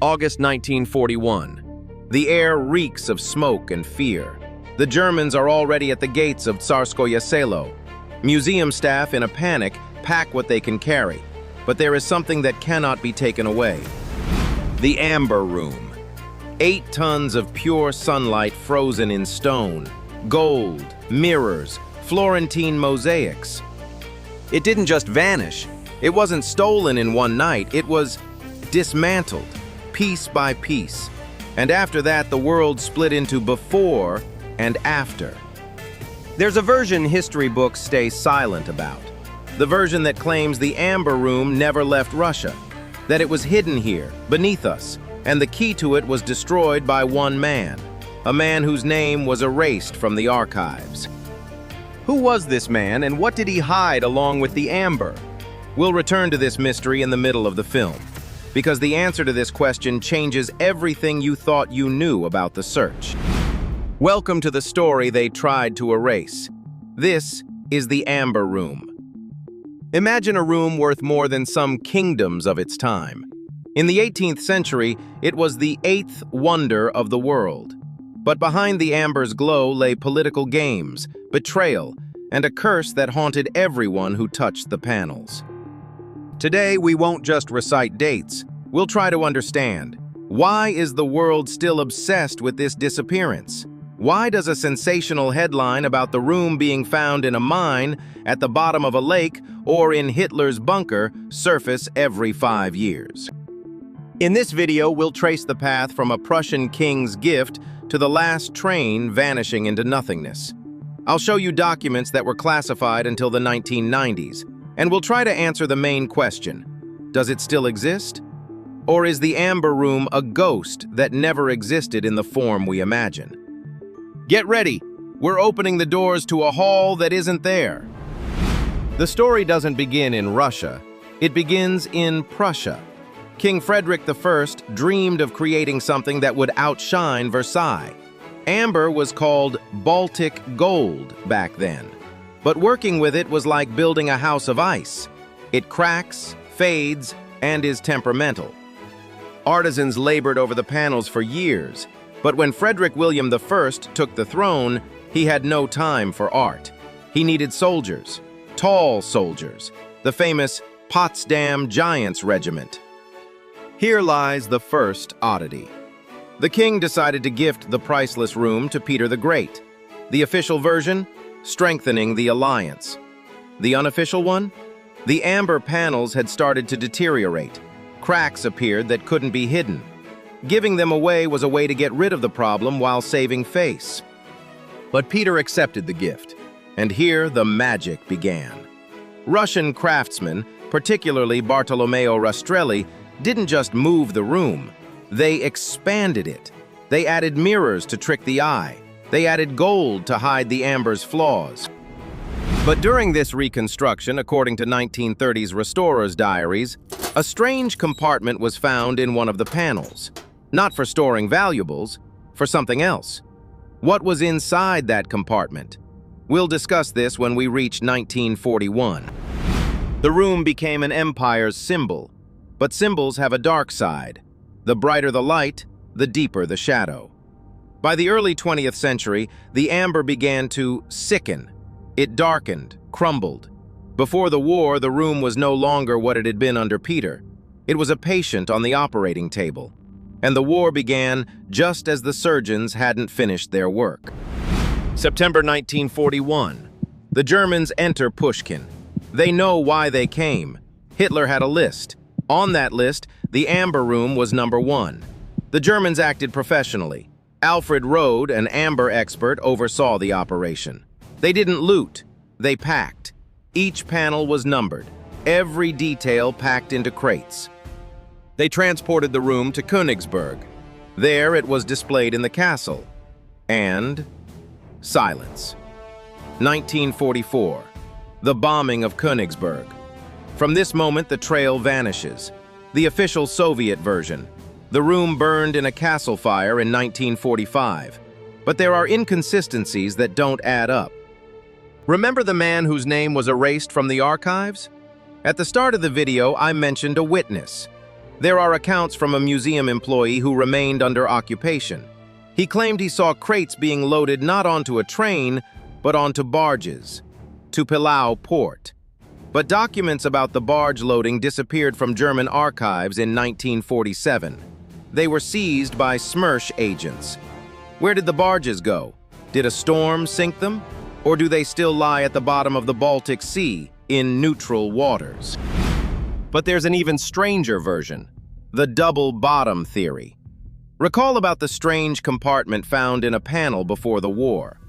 August 1941. The air reeks of smoke and fear. The Germans are already at the gates of Tsarskoye Selo. Museum staff, in a panic, pack what they can carry. But there is something that cannot be taken away. The Amber Room. 8 tons of pure sunlight frozen in stone. Gold, mirrors, Florentine mosaics. It didn't just vanish. It wasn't stolen in one night. It was dismantled, piece by piece. And after that, the world split into before and after. There's a version history books stay silent about. The version that claims the Amber Room never left Russia, that it was hidden here, beneath us, and the key to it was destroyed by one man, a man whose name was erased from the archives. Who was this man, and what did he hide along with the amber? We'll return to this mystery in the middle of the film, because the answer to this question changes everything you thought you knew about the search. Welcome to the story they tried to erase. This is the Amber Room. Imagine a room worth more than some kingdoms of its time. In the 18th century, it was the 8th wonder of the world. But behind the amber's glow lay political games, betrayal, and a curse that haunted everyone who touched the panels. Today, we won't just recite dates. We'll try to understand. Why is the world still obsessed with this disappearance? Why does a sensational headline about the room being found in a mine, at the bottom of a lake, or in Hitler's bunker surface every 5 years? In this video, we'll trace the path from a Prussian king's gift to the last train vanishing into nothingness. I'll show you documents that were classified until the 1990s, and we'll try to answer the main question. Does it still exist? Or is the Amber Room a ghost that never existed in the form we imagine? Get ready! We're opening the doors to a hall that isn't there. The story doesn't begin in Russia. It begins in Prussia. King Frederick I dreamed of creating something that would outshine Versailles. Amber was called Baltic gold back then. But working with it was like building a house of ice. It cracks, fades, and is temperamental. Artisans labored over the panels for years, but when Frederick William I took the throne, he had no time for art. He needed soldiers, tall soldiers, the famous Potsdam Giants Regiment. Here lies the first oddity. The king decided to gift the priceless room to Peter the Great. The official version? Strengthening the alliance. The unofficial one? The amber panels had started to deteriorate. Cracks appeared that couldn't be hidden. Giving them away was a way to get rid of the problem while saving face. But Peter accepted the gift, and here the magic began. Russian craftsmen, particularly Bartolomeo Rastrelli, didn't just move the room. They expanded it. They added mirrors to trick the eye. They added gold to hide the amber's flaws. But during this reconstruction, according to 1930s restorers' diaries, a strange compartment was found in one of the panels. Not for storing valuables, for something else. What was inside that compartment? We'll discuss this when we reach 1941. The room became an empire's symbol, but symbols have a dark side. The brighter the light, the deeper the shadow. By the early 20th century, the amber began to sicken. It darkened, crumbled. Before the war, the room was no longer what it had been under Peter. It was a patient on the operating table. And the war began just as the surgeons hadn't finished their work. September 1941. The Germans enter Pushkin. They know why they came. Hitler had a list. On that list, the Amber Room was number 1. The Germans acted professionally. Alfred Rohde, an amber expert, oversaw the operation. They didn't loot, they packed. Each panel was numbered, every detail packed into crates. They transported the room to Königsberg. There it was displayed in the castle. And silence. 1944, the bombing of Königsberg. From this moment, the trail vanishes. The official Soviet version. The room burned in a castle fire in 1945. But there are inconsistencies that don't add up. Remember the man whose name was erased from the archives? At the start of the video, I mentioned a witness. There are accounts from a museum employee who remained under occupation. He claimed he saw crates being loaded not onto a train, but onto barges, to Pillau port. But documents about the barge loading disappeared from German archives in 1947. They were seized by SMERSH agents. Where did the barges go? Did a storm sink them? Or do they still lie at the bottom of the Baltic Sea in neutral waters? But there's an even stranger version, the double bottom theory. Recall about the strange compartment found in a panel before the war.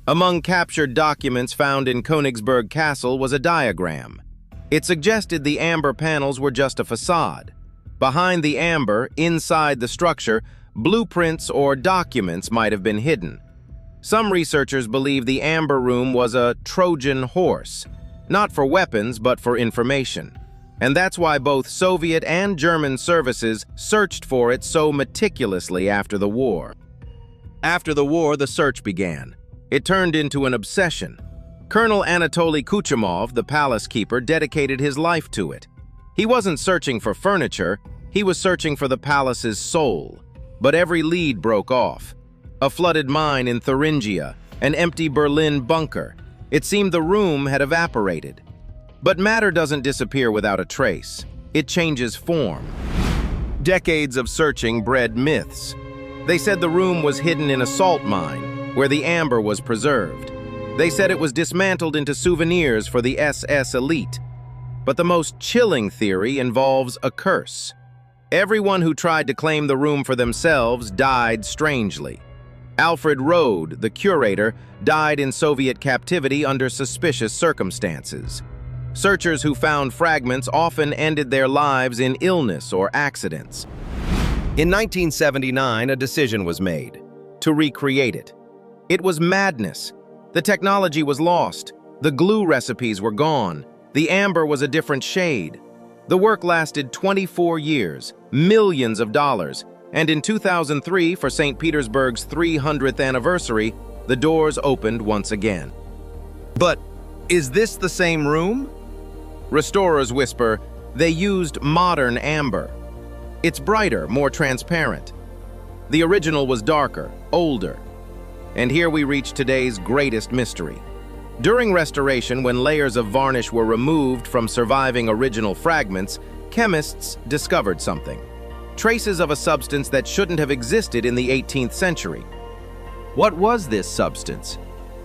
Among captured documents found in Königsberg Castle was a diagram. It suggested the amber panels were just a facade. Behind the amber, inside the structure, blueprints or documents might have been hidden. Some researchers believe the amber room was a Trojan horse, not for weapons but for information. And that's why both Soviet and German services searched for it so meticulously after the war. After the war, the search began. It turned into an obsession. Colonel Anatoly Kuchumov, the palace keeper, dedicated his life to it. He wasn't searching for furniture, he was searching for the palace's soul. But every lead broke off. A flooded mine in Thuringia, an empty Berlin bunker. It seemed the room had evaporated. But matter doesn't disappear without a trace. It changes form. Decades of searching bred myths. They said the room was hidden in a salt mine, where the amber was preserved. They said it was dismantled into souvenirs for the SS elite. But the most chilling theory involves a curse. Everyone who tried to claim the room for themselves died strangely. Alfred Rohde, the curator, died in Soviet captivity under suspicious circumstances. Searchers who found fragments often ended their lives in illness or accidents. In 1979, a decision was made to recreate it. It was madness. The technology was lost. The glue recipes were gone. The amber was a different shade. The work lasted 24 years, millions of dollars, and in 2003, for St. Petersburg's 300th anniversary, the doors opened once again. But is this the same room? Restorers whisper they used modern amber. It's brighter, more transparent. The original was darker, older. And here we reach today's greatest mystery. During restoration, when layers of varnish were removed from surviving original fragments, chemists discovered something. Traces of a substance that shouldn't have existed in the 18th century. What was this substance?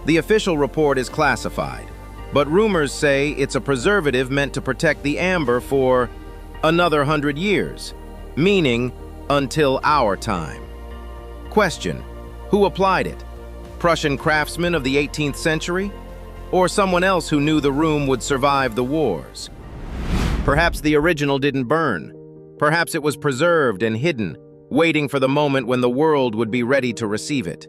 The official report is classified, but rumors say it's a preservative meant to protect the amber for another 100 years, meaning until our time. Question: who applied it? Prussian craftsmen of the 18th century? Or someone else who knew the room would survive the wars? Perhaps the original didn't burn. Perhaps it was preserved and hidden, waiting for the moment when the world would be ready to receive it.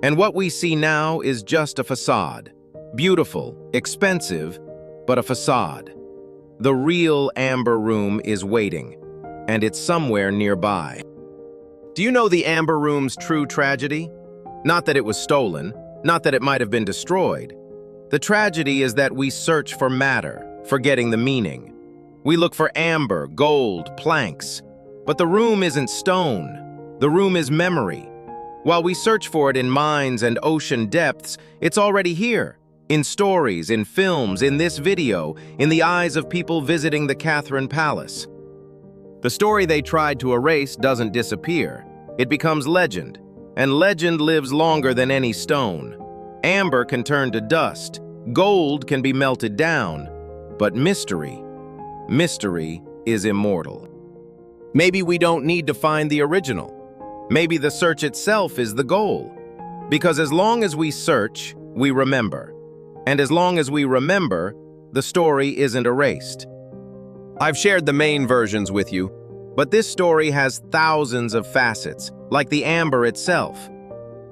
And what we see now is just a facade. Beautiful, expensive, but a facade. The real amber room is waiting, and it's somewhere nearby. Do you know the amber room's true tragedy? Not that it was stolen, not that it might have been destroyed. The tragedy is that we search for matter, forgetting the meaning. We look for amber, gold, planks. But the room isn't stone. The room is memory. While we search for it in mines and ocean depths, it's already here. In stories, in films, in this video, in the eyes of people visiting the Catherine Palace. The story they tried to erase doesn't disappear. It becomes legend. And legend lives longer than any stone. Amber can turn to dust. Gold can be melted down. But mystery is immortal. Maybe we don't need to find the original. Maybe the search itself is the goal. Because as long as we search, we remember. And as long as we remember, the story isn't erased. I've shared the main versions with you, but this story has thousands of facets, like the amber itself.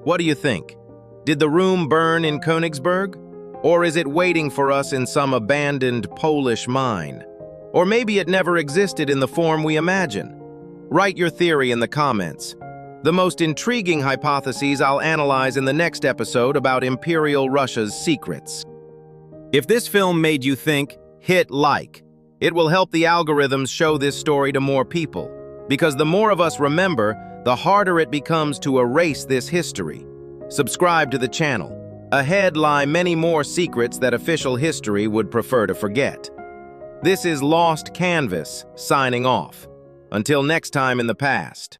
What do you think? Did the room burn in Königsberg? Or is it waiting for us in some abandoned Polish mine? Or maybe it never existed in the form we imagine. Write your theory in the comments. The most intriguing hypotheses I'll analyze in the next episode about Imperial Russia's secrets. If this film made you think, hit like. It will help the algorithms show this story to more people. Because the more of us remember, the harder it becomes to erase this history. Subscribe to the channel. Ahead lie many more secrets that official history would prefer to forget. This is Lost Canvas, signing off. Until next time in the past.